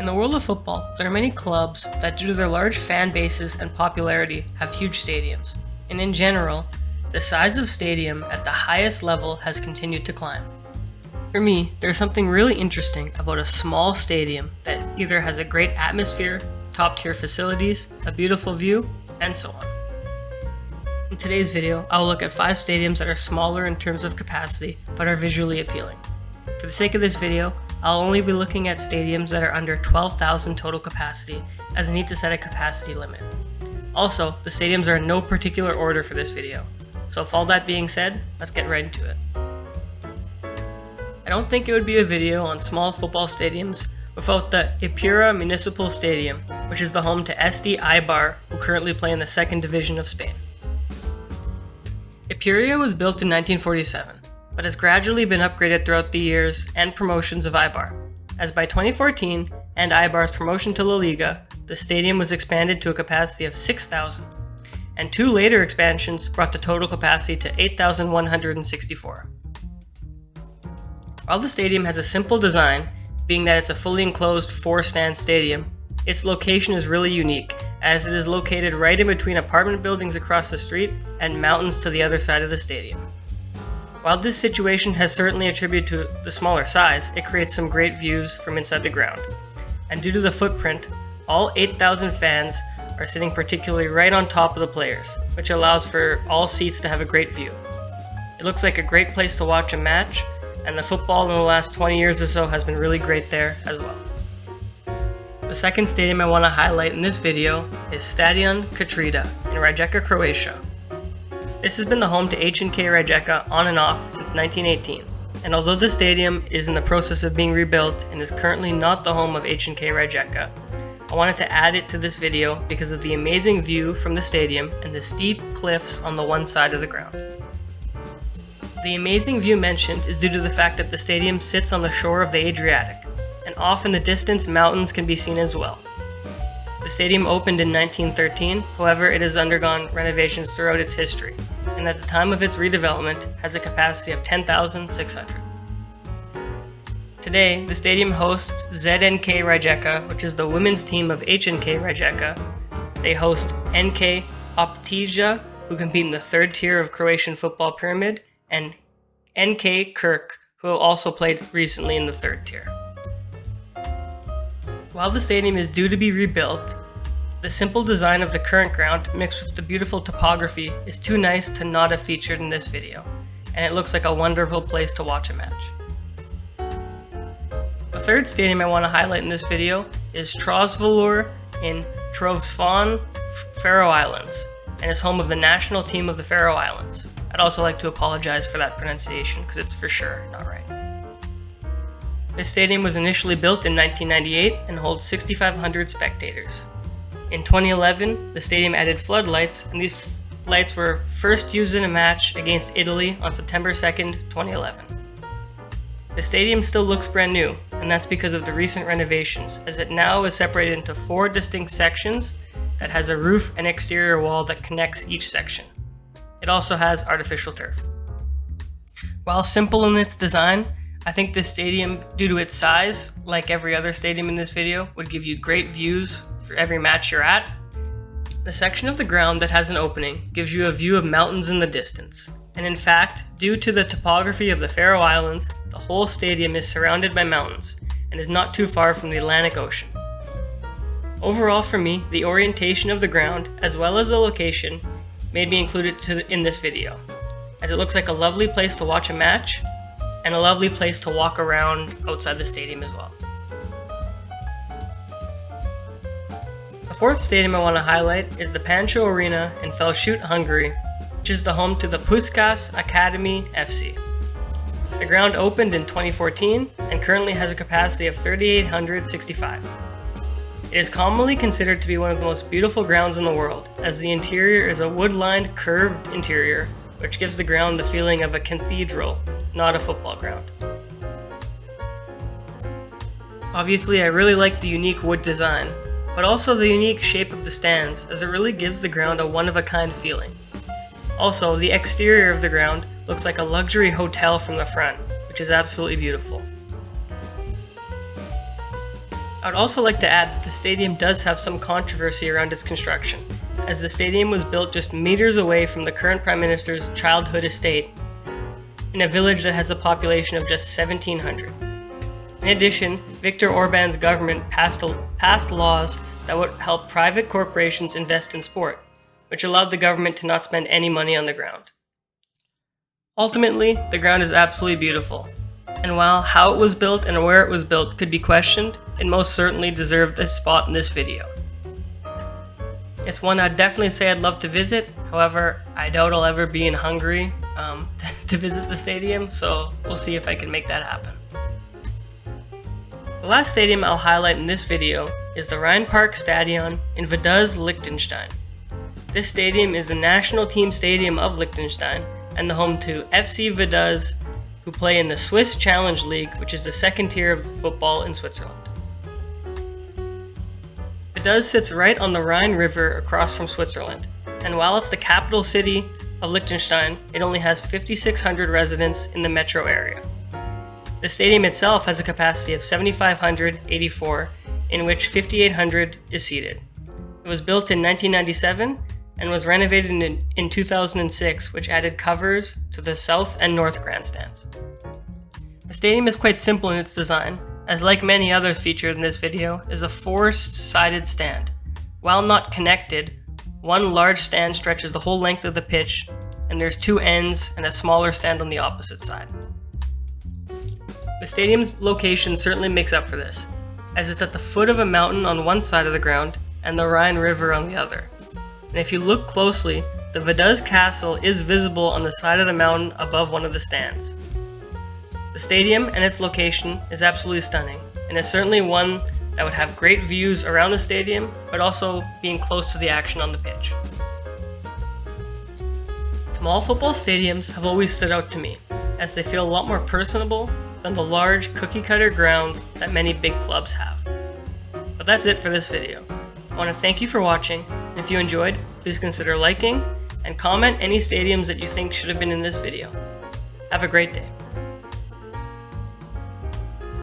In the world of football, there are many clubs that, due to their large fan bases and popularity, have huge stadiums. And in general, the size of stadium at the highest level has continued to climb. For me, there's something really interesting about a small stadium that either has a great atmosphere, top-tier facilities, a beautiful view, and so on. In today's video, I will look at 5 stadiums that are smaller in terms of capacity, but are visually appealing. For the sake of this video, I'll only be looking at stadiums that are under 12,000 total capacity, as I need to set a capacity limit. Also, the stadiums are in no particular order for this video. So with all that being said, let's get right into it. I don't think it would be a video on small football stadiums without the Ipurua Municipal Stadium, which is the home to SD Eibar, who currently play in the 2nd Division of Spain. Ipurua was built in 1947, but has gradually been upgraded throughout the years and promotions of Eibar, as by 2014 and Eibar's promotion to La Liga, the stadium was expanded to a capacity of 6,000, and 2 later expansions brought the total capacity to 8,164. While the stadium has a simple design, being that it's a fully enclosed 4-stand stadium, its location is really unique, as it is located right in between apartment buildings across the street and mountains to the other side of the stadium. While this situation has certainly attributed to the smaller size, it creates some great views from inside the ground. And due to the footprint, all 8,000 fans are sitting particularly right on top of the players, which allows for all seats to have a great view. It looks like a great place to watch a match, and the football in the last 20 years or so has been really great there as well. The second stadium I want to highlight in this video is Stadion Kantrida in Rijeka, Croatia. This has been the home to HNK Rijeka on and off since 1918, and although the stadium is in the process of being rebuilt and is currently not the home of HNK Rijeka, I wanted to add it to this video because of the amazing view from the stadium and the steep cliffs on the one side of the ground. The amazing view mentioned is due to the fact that the stadium sits on the shore of the Adriatic, and off in the distance mountains can be seen as well. The stadium opened in 1913, however it has undergone renovations throughout its history, and at the time of its redevelopment has a capacity of 10,600. Today, the stadium hosts ZNK Rijeka, which is the women's team of HNK Rijeka. They host NK Optija, who compete in the 3rd tier of Croatian football pyramid, and NK Kirk, who also played recently in the 3rd tier. While the stadium is due to be rebuilt, the simple design of the current ground mixed with the beautiful topography is too nice to not have featured in this video, and it looks like a wonderful place to watch a match. The third stadium I want to highlight in this video is Torsvollur in Torsvollur, Faroe Islands, and is home of the national team of the Faroe Islands. I'd also like to apologize for that pronunciation because it's for sure not right. This stadium was initially built in 1998 and holds 6,500 spectators. In 2011, the stadium added floodlights, and these lights were first used in a match against Italy on September 2nd, 2011. The stadium still looks brand new, and that's because of the recent renovations, as it now is separated into 4 distinct sections that has a roof and exterior wall that connects each section. It also has artificial turf. While simple in its design, I think this stadium, due to its size, like every other stadium in this video, would give you great views for every match you're at. The section of the ground that has an opening gives you a view of mountains in the distance. And in fact, due to the topography of the Faroe Islands, the whole stadium is surrounded by mountains and is not too far from the Atlantic Ocean. Overall for me, the orientation of the ground, as well as the location, made me include it in this video, as it looks like a lovely place to watch a match, and a lovely place to walk around outside the stadium as well. The fourth stadium I want to highlight is the Pancho Arena in Felsut, Hungary, which is the home to the Puskás Academy FC. The ground opened in 2014 and currently has a capacity of 3,865. It is commonly considered to be one of the most beautiful grounds in the world, as the interior is a wood-lined curved interior, which gives the ground the feeling of a cathedral, not a football ground. Obviously, I really like the unique wood design, but also the unique shape of the stands, as it really gives the ground a one-of-a-kind feeling. Also, the exterior of the ground looks like a luxury hotel from the front, which is absolutely beautiful. I would also like to add that the stadium does have some controversy around its construction, as the stadium was built just meters away from the current Prime Minister's childhood estate in a village that has a population of just 1,700. In addition, Viktor Orban's government passed laws that would help private corporations invest in sport, which allowed the government to not spend any money on the ground. Ultimately, the ground is absolutely beautiful, and while how it was built and where it was built could be questioned, it most certainly deserved a spot in this video. It's one I'd definitely say I'd love to visit, however, I doubt I'll ever be in Hungary to visit the stadium, so we'll see if I can make that happen. The last stadium I'll highlight in this video is the Rheinpark Stadion in Vaduz, Liechtenstein. This stadium is the national team stadium of Liechtenstein and the home to FC Vaduz, who play in the Swiss Challenge League, which is the second tier of football in Switzerland. Vaduz sits right on the Rhine River across from Switzerland, and while it's the capital city of Liechtenstein, it only has 5,600 residents in the metro area. The stadium itself has a capacity of 7,584, in which 5,800 is seated. It was built in 1997 and was renovated in 2006, which added covers to the south and north grandstands. The stadium is quite simple in its design, as like many others featured in this video, is a four-sided stand. While not connected, one large stand stretches the whole length of the pitch, and there's two ends and a smaller stand on the opposite side. The stadium's location certainly makes up for this, as it's at the foot of a mountain on one side of the ground and the Rhine River on the other. And if you look closely, the Vaduz Castle is visible on the side of the mountain above one of the stands. The stadium and its location is absolutely stunning, and is certainly one that would have great views around the stadium, but also being close to the action on the pitch. Small football stadiums have always stood out to me, as they feel a lot more personable than the large cookie-cutter grounds that many big clubs have. But that's it for this video. I want to thank you for watching, and if you enjoyed, please consider liking and comment any stadiums that you think should have been in this video. Have a great day.